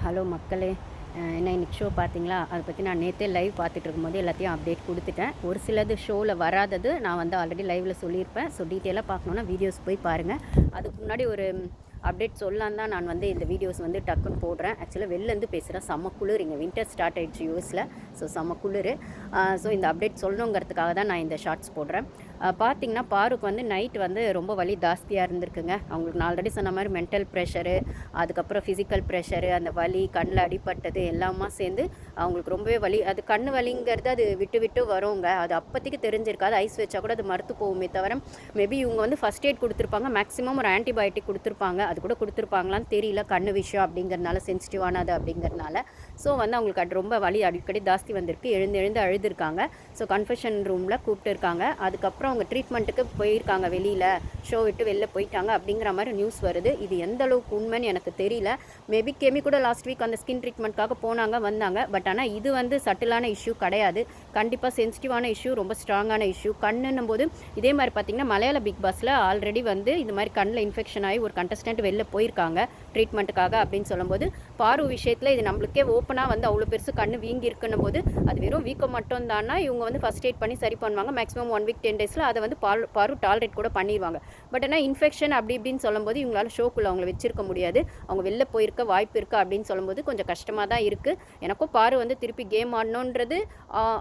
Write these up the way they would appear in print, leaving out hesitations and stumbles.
Hello மக்களே. என்ன இன்னைக்கு ஷோ பார்த்தீங்களா? அதை பற்றி நான் நேற்றே லைவ் பார்த்துட்டு இருக்கும்போது எல்லாத்தையும் அப்டேட் கொடுத்துட்டேன். ஒரு சிலது ஷோவில் வராதது நான் வந்து ஆல்ரெடி லைவில் சொல்லியிருப்பேன். ஸோ டீட்டெயிலாக பார்க்கணுன்னா வீடியோஸ் போய் பாருங்கள். அதுக்கு முன்னாடி ஒரு அப்டேட் சொல்லலாம் தான் நான் வந்து இந்த வீடியோஸ் வந்து டக்குன்னு போடுறேன். ஆக்சுவலாக வெளிலேருந்து பேசுகிறேன். செம்ம குளிர், இங்கே வின்டர் ஸ்டார்ட் ஆகிடுச்சு யூஎஸில். ஸோ செம்ம குளிர். ஸோ இந்த அப்டேட் சொல்லணுங்கிறதுக்காக தான் நான் இந்த ஷார்ட்ஸ் போடுறேன். பார்த்திங்கன்னா பாருக்கு வந்து நைட் வந்து ரொம்ப வலி ஜாஸ்தியாக இருந்திருக்குங்க. அவங்களுக்கு நான் ஆல்ரெடி சொன்ன மாதிரி மென்டல் ப்ரெஷரு, அதுக்கப்புறம் ஃபிசிக்கல் ப்ரெஷரு, அந்த வலி கண்ணில் அடிப்பட்டது எல்லாமா சேர்ந்து அவங்களுக்கு ரொம்பவே வலி. அது கண் வலிங்கிறது அது விட்டு விட்டு வருங்க. அது அப்போதைக்கு தெரிஞ்சிருக்காது. ஐஸ் வச்சா கூட அது மறுத்து போகுமே தவிர, மேபி இவங்க வந்து ஃபஸ்ட் எய்ட் கொடுத்துருப்பாங்க, மேக்ஸிமம் ஒரு ஆன்டிபயோட்டிக் கொடுத்துருப்பாங்க. அது கூட கொடுத்துருப்பாங்களான்னு தெரியல. கண்ணு விஷயம் அப்படிங்கிறதுனால, சென்சிட்டிவானது அப்படிங்கிறதுனால. ஸோ வந்து அவங்களுக்கு அது ரொம்ப வலி அடிக்கடி ஜாஸ்தி வந்திருக்கு. எழுந்து எழுந்து அழுதுருக்காங்க. ஸோ கன்ஃபெஷன் ரூமில் கூப்பிட்டு இருக்காங்க. அதுக்கப்புறம் அவங்க ட்ரீட்மெண்ட்டுக்கு போயிருக்காங்க, வெளியில் ஷோ விட்டு வெளில போயிட்டாங்க அப்படிங்கிற மாதிரி நியூஸ் வருது. இது எந்த அளவுக்கு உண்மைன்னு எனக்கு தெரியல. மேபி கெமி கூட லாஸ்ட் வீக் அந்த ஸ்கின் ட்ரீட்மெண்ட்காக போனாங்க, வந்தாங்க. பட் ஆனால் இது வந்து சட்டிலான இஷ்யூ கிடையாது. கண்டிப்பாக சென்சிட்டிவான இஷ்யூ, ரொம்ப ஸ்ட்ராங்கான இஷ்யூ. கண்ணுன்னும் போது இதே மாதிரி பார்த்திங்கன்னா மலையாள பிக் பாஸில் ஆல்ரெடி வந்து இந்த மாதிரி கண்ணில் இன்ஃபெக்ஷன் ஆகி ஒரு கண்டஸ்டன்ட் வெளில போயிருக்காங்க ட்ரீட்மெண்ட்டுக்காக அப்படின்னு சொல்லும்போது, பாரு விஷயத்தில் இது நம்மளுக்கே ஓப்பனாக வந்து அவ்வளோ பெருசு கண்ணு வீங்கி இருக்குன்னும் போது அது வெறும் வீக்கம் மட்டும் தானா இவங்க வந்து ஃபஸ்ட் எய்ட் பண்ணி சரி பண்ணுவாங்க. மேக்ஸிமம் 1 வீக் 10 டேஸில் அதை வந்து பாரு டாலரேட் கூட பண்ணிடுவாங்க. பட் ஆனால் இன்ஃபெக்ஷன் அப்படி இப்படின்னு சொல்லும்போது இவங்களால ஷோக்குள்ளே அவங்கள வச்சிருக்க முடியாது. அவங்க வெளில போயிருக்க வாய்ப்பு இருக்குது அப்படின்னு சொல்லும்போது கொஞ்சம் கஷ்டமாக தான் இருக்குது. எனக்கும் பாரு வந்து திருப்பி கேம் ஆடணுன்றது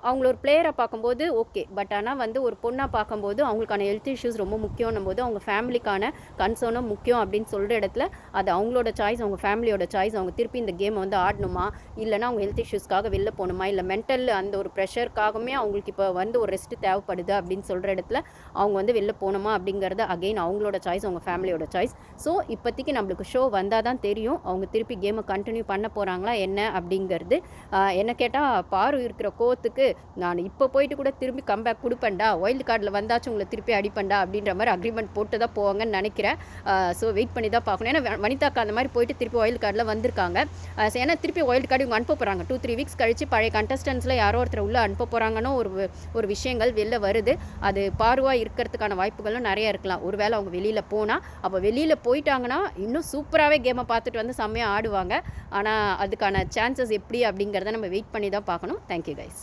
அவங்கள ஒரு பிளேயரை பார்க்கும்போது ஓகே. பட் ஆனால் வந்து ஒரு பொண்ணாக பார்க்கும்போது அவங்களுக்கான ஹெல்த் இஷ்யூஸ் ரொம்ப முக்கியம்னும் போது அவங்க ஃபேமிலிக்கான கன்சர்னும் முக்கியம் அப்படின்னு சொல்கிற இடத்துல அது அவங்களோட சாய்ஸ், அவங்க ஃபேமிலியோட சாய்ஸ். அவங்க திருப்பி இந்த கேமை வந்து ஆடணுமா, இல்லைனா அவங்க ஹெல்த் இஷ்யூஸ்க்காக வெளில போகணுமா, இல்லை மென்டல் அந்த ஒரு ப்ரெஷருக்காகவே அவங்களுக்கு இப்போ வந்து ஒரு ரெஸ்ட் தேவைப்படுது அப்படின்னு சொல்கிற இடத்துல அவங்க வந்து வெளில போகணுமா அப்படிங்கிறது அகெயின் அவங்களோட சாய்ஸ், அவங்க ஃபேமிலியோட சாய்ஸ். ஸோ இப்போதைக்கு நம்மளுக்கு ஷோ வந்தால் தான் தெரியும் அவங்க திருப்பி கேமை கண்டினியூ பண்ண போகிறாங்களா என்ன அப்படிங்கிறது. என்ன கேட்டால் பாரு இருக்கிற கோவத்துக்கு நான் இப்போ போயிட்டு கூட திரும்பி கம்பேக் கொடுப்பேன்டா, வைல்டு கார்டில் வந்தாச்சும் உங்களை திருப்பி அடிப்பேன்டா அப்படின்ற மாதிரி அக்ரிமெண்ட் போட்டு தான் போவாங்கன்னு நினைக்கிறேன். ஸோ வெயிட் பண்ணி தான் பார்க்கணும். ஏன்னா வனிதாக்கா அந்த மாதிரி போயிட்டு திருப்பி வைல்டு கார்டில் வந்திருக்காங்க. ஏன்னா திருப்பி வைல்டு கார்டு இவங்க அனுப்ப போகிறாங்க. 2-3 வீக்ஸ் கழிச்சு பழைய கண்டஸ்டன்ஸில் யாரோ ஒருத்தர் உள்ளே அனுப்ப போகிறாங்கன்னு ஒரு விஷயங்கள் வெளில வருது. அது பாருவாக இருக்கிறதுக்கான வாய்ப்புகளும் நிறைய இருக்கலாம். ஒருவேளை அவங்க வெளியில் போனால், அப்போ வெளியில் போயிட்டாங்கன்னா இன்னும் சூப்பராகவே கேமை பார்த்துட்டு வந்து செம்மையாக ஆடுவாங்க. ஆனால் அதுக்கான சான்சஸ் எப்படி அப்படிங்கிறத நம்ம வெயிட் பண்ணி தான் பார்க்கணும். Thank you guys.